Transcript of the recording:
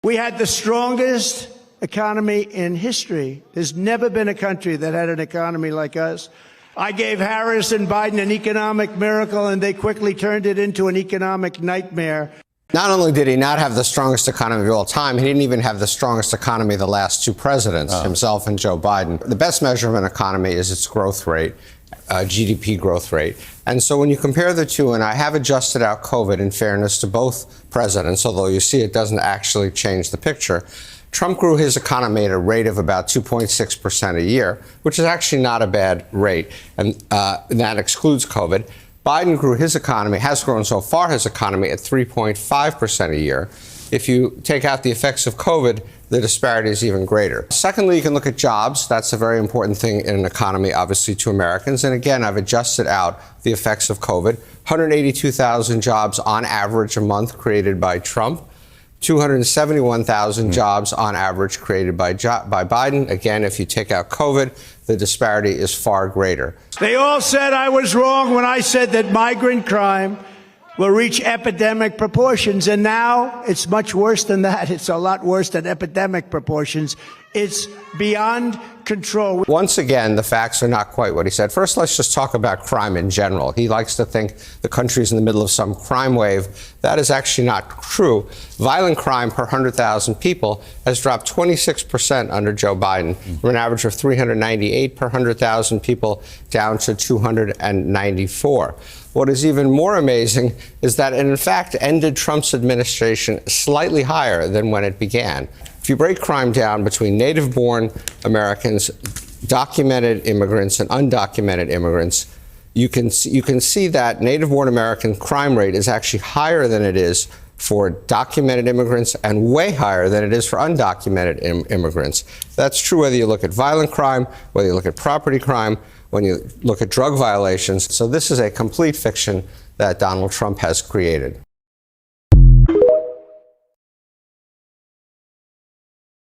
We had the strongest economy in history. There's never been a country that had an economy like us. I gave Harris and Biden an economic miracle, and they quickly turned it into an economic nightmare. Not only did he not have the strongest economy of all time, he didn't even have the strongest economy of the last two presidents, himself and Joe Biden. The best measure of an economy is its growth rate, GDP growth rate. And so when you compare the two, and I have adjusted out COVID in fairness to both presidents, although you see it doesn't actually change the picture, Trump grew his economy at a rate of about 2.6% a year, which is actually not a bad rate, and that excludes COVID. Biden grew his economy, has grown so far his economy at 3.5% a year. If you take out the effects of COVID, the disparity is even greater. Secondly, you can look at jobs. That's a very important thing in an economy, obviously, to Americans. And again, I've adjusted out the effects of COVID. 182,000 jobs on average a month created by Trump. 271,000 jobs on average created by Biden. Again, if you take out COVID, the disparity is far greater. They all said I was wrong when I said that migrant crime will reach epidemic proportions. And now it's much worse than that. It's a lot worse than epidemic proportions. It's beyond control. Once again, the facts are not quite what he said. First, let's just talk about crime in general. He likes to think the country's in the middle of some crime wave. That is actually not true. Violent crime per 100,000 people has dropped 26% under Joe Biden, from an average of 398 per 100,000 people down to 294. What is even more amazing is that it, in fact, ended Trump's administration slightly higher than when it began. If you break crime down between native-born Americans, documented immigrants, and undocumented immigrants, you can see that native-born American crime rate is actually higher than it is for documented immigrants and way higher than it is for undocumented immigrants. That's true whether you look at violent crime, whether you look at property crime, when you look at drug violations. So this is a complete fiction that Donald Trump has created.